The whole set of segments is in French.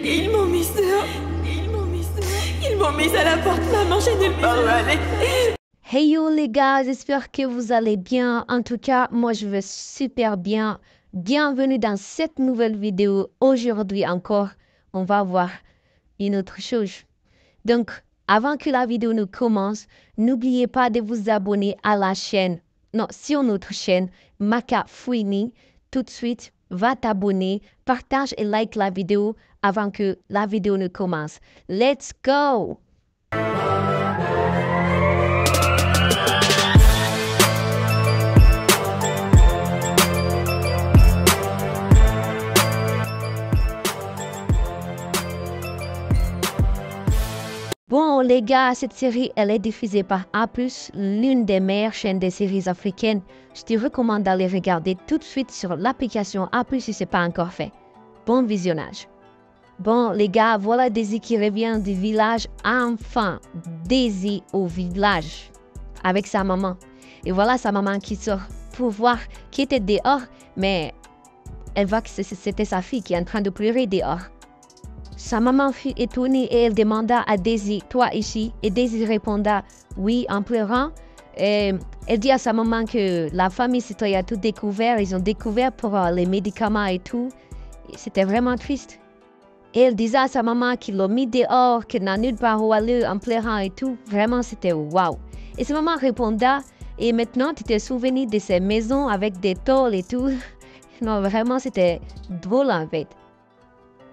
Ils m'ont mise dehors. Ils m'ont mise à la porte, maman, j'ai nulle part où aller. Hey yo les gars, j'espère que vous allez bien. En tout cas, moi je vais super bien. Bienvenue dans cette nouvelle vidéo. Aujourd'hui encore, on va voir une autre chose. Donc, avant que la vidéo ne commence, n'oubliez pas de vous abonner à la chaîne. Non, sur notre chaîne, Maka Fouini. Tout de suite, va t'abonner, partage et like la vidéo avant que la vidéo ne commence. Let's go! Bon, les gars, cette série, elle est diffusée par A+, l'une des meilleures chaînes de séries africaines. Je te recommande d'aller regarder tout de suite sur l'application A+, si ce n'est pas encore fait. Bon visionnage. Bon, les gars, voilà Daisy qui revient du village. Enfin, Daisy au village avec sa maman. Et voilà sa maman qui sort pour voir qui était dehors, mais elle voit que c'était sa fille qui est en train de pleurer dehors. Sa maman fut étonnée et elle demanda à Daisy, « Toi ici ?» Et Daisy répondit « Oui » en pleurant. Et elle dit à sa maman que la famille Citoyen a tout découvert. Ils ont découvert pour les médicaments et tout. C'était vraiment triste. Et elle disait à sa maman qu'ils l'ont mis dehors, qu'elle n'a nulle part où aller en pleurant et tout. Vraiment, c'était waouh. Et sa maman répondit « Et maintenant, tu te souviens de ces maisons avec des tôles et tout ?» Non, vraiment, c'était drôle en fait.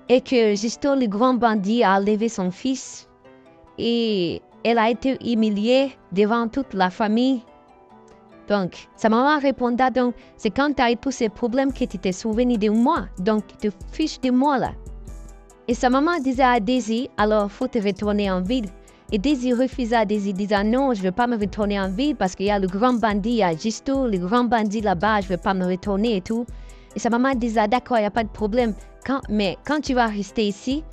Et que Gisto, le grand bandit, a enlevé son fils. Et elle a été humiliée devant toute la famille. Donc, sa maman répondit donc, c'est quand tu as eu tous ces problèmes que tu t'es souvenu de moi. Donc, tu te fiches de moi là. Et sa maman disait à Daisy, alors faut te retourner en ville. Et Daisy refusa. Daisy disait, non, je ne veux pas me retourner en ville parce qu'il y a le grand bandit, il y a Gisto, le grand bandit là-bas, je ne veux pas me retourner et tout. Et sa maman disait, d'accord, il n'y a pas de problème. Mais quand tu vas rester ici,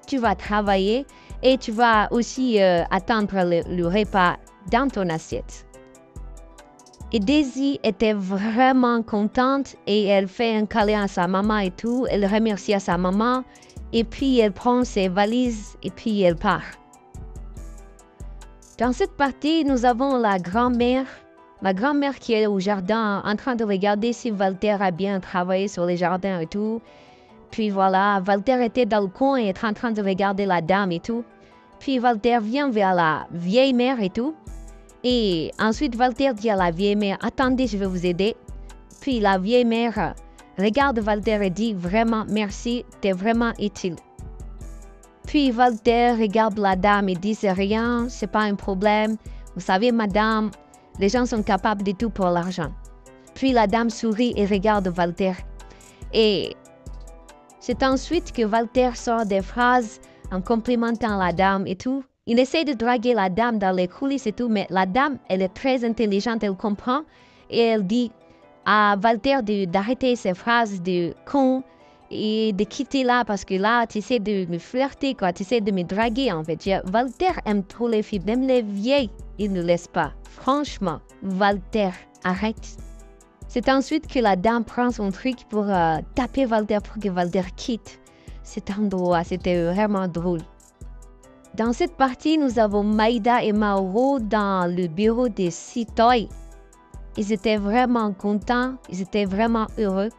tu vas travailler et tu vas aussi attendre le repas dans ton assiette. Et Daisy était vraiment contente et elle fait un câlin à sa maman et tout. Elle remercie sa maman et puis elle prend ses valises et puis elle part. Dans cette partie, nous avons la grand-mère. La grand-mère qui est au jardin en train de regarder si Walter a bien travaillé sur les jardins et tout. Puis voilà, Walter était dans le coin et est en train de regarder la dame et tout. Puis Walter vient vers la vieille mère et tout. Et ensuite, Walter dit à la vieille mère, « Attendez, je vais vous aider. » Puis la vieille mère regarde Walter et dit, « Vraiment, merci, t'es vraiment utile. » Puis Walter regarde la dame et dit, « C'est rien, c'est pas un problème. Vous savez, madame, les gens sont capables de tout pour l'argent. » Puis la dame sourit et regarde Walter. Et c'est ensuite que Walter sort des phrases en complimentant la dame et tout. Il essaie de draguer la dame dans les coulisses et tout, mais la dame, elle est très intelligente, elle comprend. Et elle dit à Walter d'arrêter ses phrases de con et de quitter là parce que là, tu essaies de me flirter, quoi. Tu essaies de me draguer, en fait. Walter aime trop les filles, même les vieilles, il ne laisse pas. Franchement, Walter, arrête. C'est ensuite que la dame prend son truc pour taper Walter pour que Walter quitte cet endroit. C'était vraiment drôle. Dans cette partie, nous avons Maïda et Mauro dans le bureau des Citoy. Ils étaient vraiment contents, ils étaient vraiment heureux.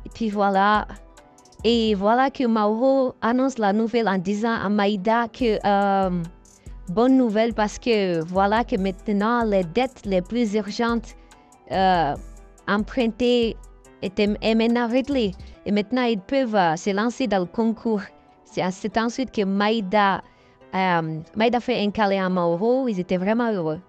Et puis voilà. Et voilà que Mauro annonce la nouvelle en disant à Maïda que bonne nouvelle parce que voilà que maintenant les dettes les plus urgentes empruntées est maintenant réglées. Et maintenant ils peuvent se lancer dans le concours. C'est ensuite que Maïda fait un câlin à Mauro. Ils étaient vraiment heureux.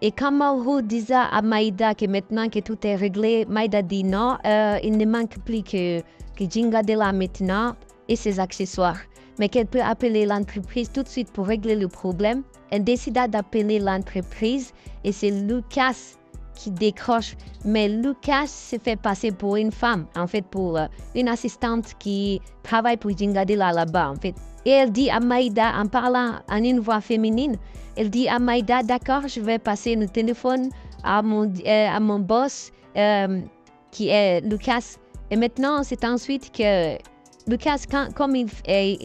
Et quand Mauro disait à Maïda que maintenant que tout est réglé, Maïda dit non, il ne manque plus que Djingadela maintenant et ses accessoires. Mais qu'elle peut appeler l'entreprise tout de suite pour régler le problème. Elle décida d'appeler l'entreprise et c'est Lucas qui décroche. Mais Lucas se fait passer pour une femme, en fait pour une assistante qui travaille pour Djingadela là-bas en fait. Et elle dit à Maïda, en parlant en une voix féminine, elle dit à Maïda, d'accord, je vais passer le téléphone à mon boss qui est Lucas. Et maintenant, c'est ensuite que Lucas, comme il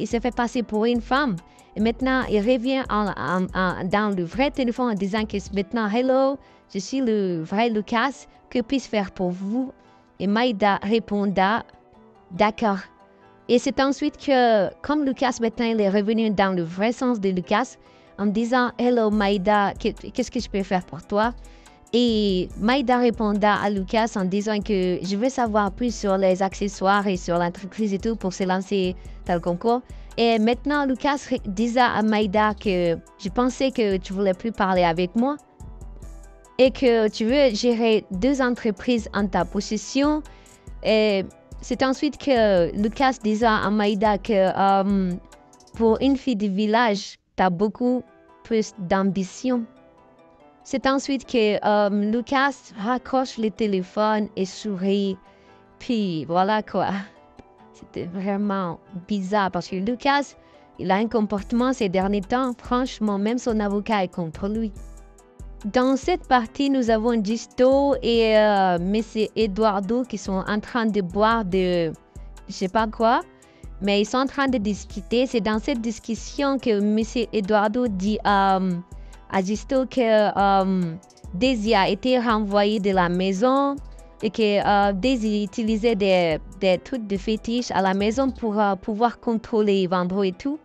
s'est fait passer pour une femme, et maintenant il revient dans le vrai téléphone en disant que maintenant, hello, je suis le vrai Lucas, que puis-je faire pour vous? Et Maïda répondra, d'accord. Et c'est ensuite que, comme Lucas maintenant il est revenu dans le vrai sens de Lucas, en disant, hello Maïda, qu'est-ce que je peux faire pour toi? Et Maïda répondra à Lucas en disant que je veux savoir plus sur les accessoires et sur l'entreprise et tout pour se lancer dans le concours. Et maintenant, Lucas disait à Maïda que je pensais que tu voulais plus parler avec moi et que tu veux gérer 2 entreprises en ta possession. Et c'est ensuite que Lucas disait à Maïda que pour une fille du village, tu as beaucoup plus d'ambition. C'est ensuite que Lucas raccroche le téléphone et sourit. Puis voilà quoi. C'était vraiment bizarre parce que Lucas, il a un comportement ces derniers temps. Franchement, même son avocat est contre lui. Dans cette partie, nous avons Gisto et Monsieur Eduardo qui sont en train de boire de je sais pas quoi. Mais ils sont en train de discuter. C'est dans cette discussion que Monsieur Eduardo dit à Gisto que Daisy a été renvoyée de la maison et que Daisy utilisait des trucs de fétiche à la maison pour pouvoir contrôler Evandro et tout.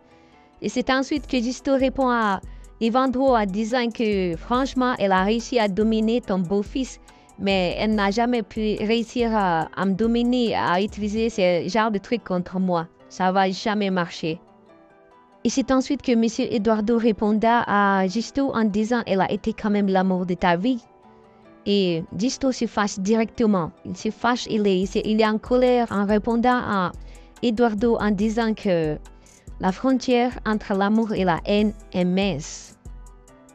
Et c'est ensuite que Gisto répond à Evandro en disant que franchement, elle a réussi à dominer ton beau-fils, mais elle n'a jamais pu réussir à me dominer, à utiliser ce genre de trucs contre moi. Ça va jamais marcher. Et c'est ensuite que M. Eduardo répondra à Gisto en disant qu'elle a été quand même l'amour de ta vie. Et Gisto se fâche directement. Il se fâche, il est en colère en répondant à Eduardo en disant que la frontière entre l'amour et la haine est mince.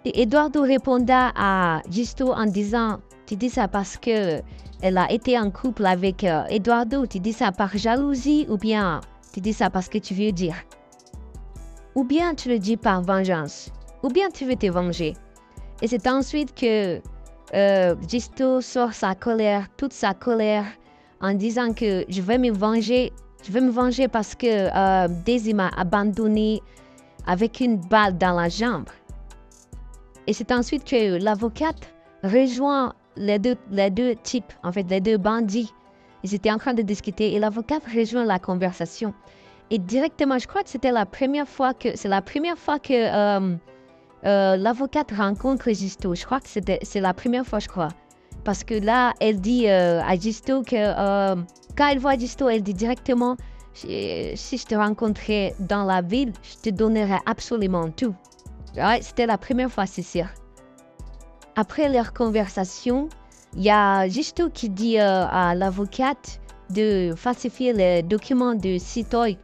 Et Eduardo répondra à Gisto en disant tu dis ça parce que elle a été en couple avec Eduardo, tu dis ça par jalousie ou bien tu dis ça parce que tu veux dire. Ou bien tu le dis par vengeance, ou bien tu veux te venger. Et c'est ensuite que Gisto sort sa colère, toute sa colère, en disant que je vais me venger parce que Daisy m'a abandonné avec une balle dans la jambe. Et c'est ensuite que l'avocate rejoint les deux types, en fait les 2 bandits. Ils étaient en train de discuter et l'avocate rejoint la conversation. Et directement, je crois que c'est la première fois que l'avocate rencontre Gisto. Je crois que c'est la première fois, je crois. Parce que là, elle dit à Gisto que quand elle voit Gisto, elle dit directement si je te rencontrais dans la ville, je te donnerais absolument tout. Ouais, c'était la première fois, c'est sûr. Après leur conversation, il y a Gisto qui dit à l'avocate de falsifier les documents de Citoy.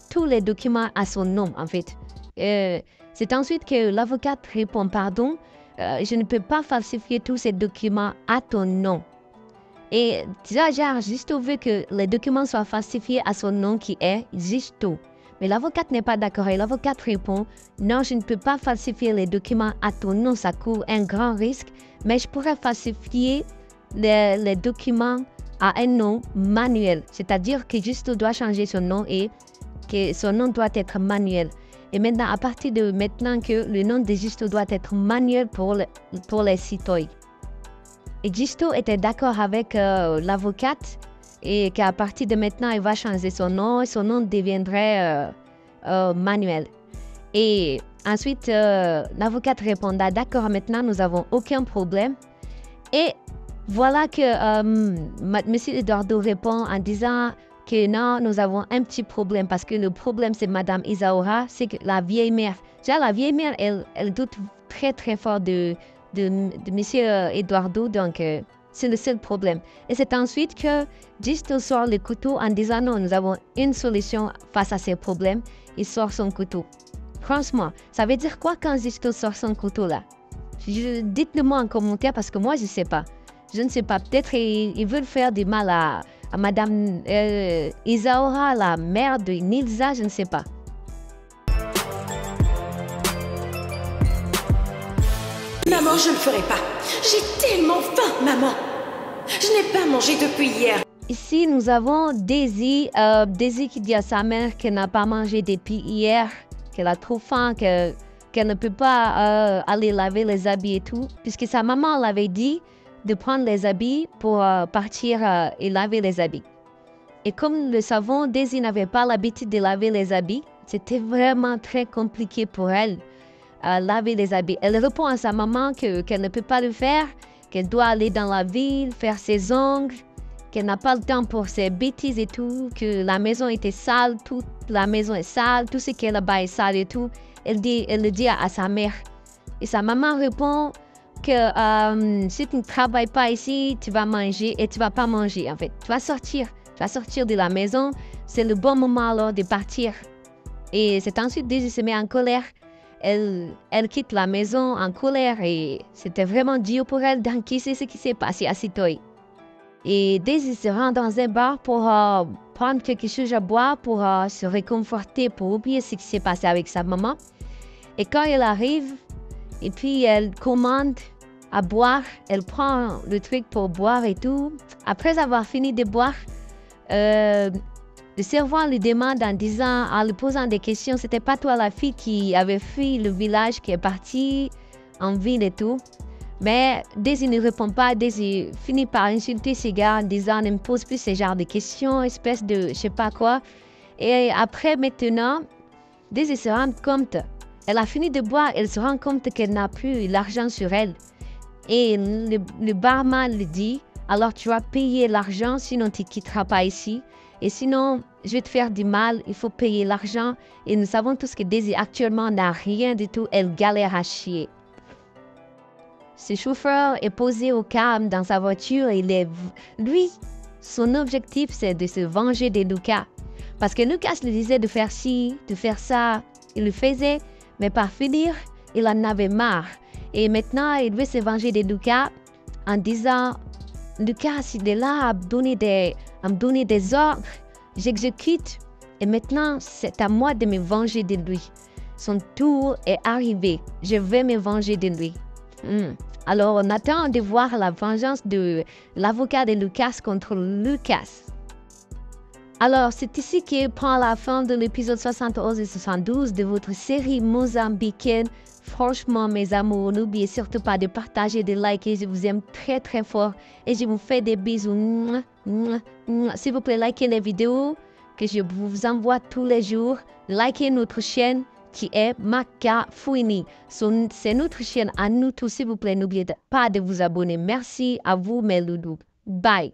Tous les documents à son nom, en fait. C'est ensuite que l'avocate répond, pardon, je ne peux pas falsifier tous ces documents à ton nom. Et déjà, Gisto veut que les documents soient falsifiés à son nom qui est Gisto. Mais l'avocate n'est pas d'accord et l'avocate répond, non, je ne peux pas falsifier les documents à ton nom, ça court un grand risque, mais je pourrais falsifier les documents à un nom manuel. C'est-à-dire que Gisto doit changer son nom et que son nom doit être manuel. Et maintenant, à partir de maintenant que le nom de Gisto doit être manuel pour les Citoy. Et Gisto était d'accord avec l'avocate et qu'à partir de maintenant, il va changer son nom et son nom deviendrait manuel. Et ensuite, l'avocate répondra, d'accord, maintenant, nous n'avons aucun problème. Et voilà que M. Eduardo répond en disant que non, nous avons un petit problème parce que le problème, c'est Madame Isaura, c'est que la vieille mère. Déjà, la vieille mère, elle doute très, très fort de M. Eduardo, donc c'est le seul problème. Et c'est ensuite que Gisto sort le couteau en disant non, nous avons une solution face à ces problèmes. Il sort son couteau. Franchement, ça veut dire quoi quand Gisto sort son couteau là? Dites-le moi en commentaire parce que moi, je ne sais pas. Je ne sais pas, peut-être ils veulent faire du mal à Madame Isaura, la mère de Nilza, je ne sais pas. Maman, je ne le ferai pas. J'ai tellement faim, maman. Je n'ai pas mangé depuis hier. Ici, nous avons Daisy. Daisy qui dit à sa mère qu'elle n'a pas mangé depuis hier, qu'elle a trop faim, qu'elle ne peut pas aller laver les habits et tout, puisque sa maman l'avait dit de prendre les habits pour partir et laver les habits. Et comme nous le savons, Daisy n'avait pas l'habitude de laver les habits. C'était vraiment très compliqué pour elle laver les habits. Elle répond à sa maman qu'elle ne peut pas le faire, qu'elle doit aller dans la ville, faire ses ongles, qu'elle n'a pas le temps pour ses bêtises et tout, que la maison était sale, toute la maison est sale, tout ce qui est là-bas est sale et tout. Elle le dit à sa mère. Et sa maman répond que si tu ne travailles pas ici, tu vas manger et tu vas pas manger en fait. Tu vas sortir de la maison, c'est le bon moment alors de partir. Et c'est ensuite Daisy se met en colère. Elle quitte la maison en colère et c'était vraiment dur pour elle d'encaisser ce qui s'est passé à Sitoy. Et Daisy se rend dans un bar pour prendre quelque chose à boire, pour se réconforter, pour oublier ce qui s'est passé avec sa maman. Et quand elle arrive, et puis elle commande à boire, elle prend le truc pour boire et tout. Après avoir fini de boire, le serveur lui demande en lui posant des questions, c'était pas toi la fille qui avait fui le village, qui est partie en ville et tout. Mais Daisy ne répond pas. Daisy finit par insulter ses gars en disant ne me pose plus ce genre de questions, espèce de je sais pas quoi. Et après maintenant, Daisy se rend compte, elle a fini de boire, elle se rend compte qu'elle n'a plus l'argent sur elle. Et le barman lui dit, alors tu vas payer l'argent, sinon tu ne quitteras pas ici. Et sinon, je vais te faire du mal, il faut payer l'argent. Et nous savons tous que Daisy actuellement n'a rien du tout, elle galère à chier. Ce chauffeur est posé au calme dans sa voiture et lui, son objectif c'est de se venger de Lucas. Parce que Lucas lui disait de faire ci, de faire ça, il le faisait, mais par finir, il en avait marre. Et maintenant, il veut se venger de Lucas en disant, Lucas, il est là à me donner des ordres, j'exécute et maintenant c'est à moi de me venger de lui. Son tour est arrivé, je vais me venger de lui. Alors on attend de voir la vengeance de l'avocat de Lucas contre Lucas. Alors c'est ici que prend la fin de l'épisode 71 et 72 de votre série mozambicaine. Franchement, mes amours, n'oubliez surtout pas de partager, de liker. Je vous aime très très fort et je vous fais des bisous. S'il vous plaît, likez les vidéos que je vous envoie tous les jours. Likez notre chaîne qui est Maka Fouini. C'est notre chaîne à nous tous. S'il vous plaît, n'oubliez pas de vous abonner. Merci à vous, mes loulous. Bye.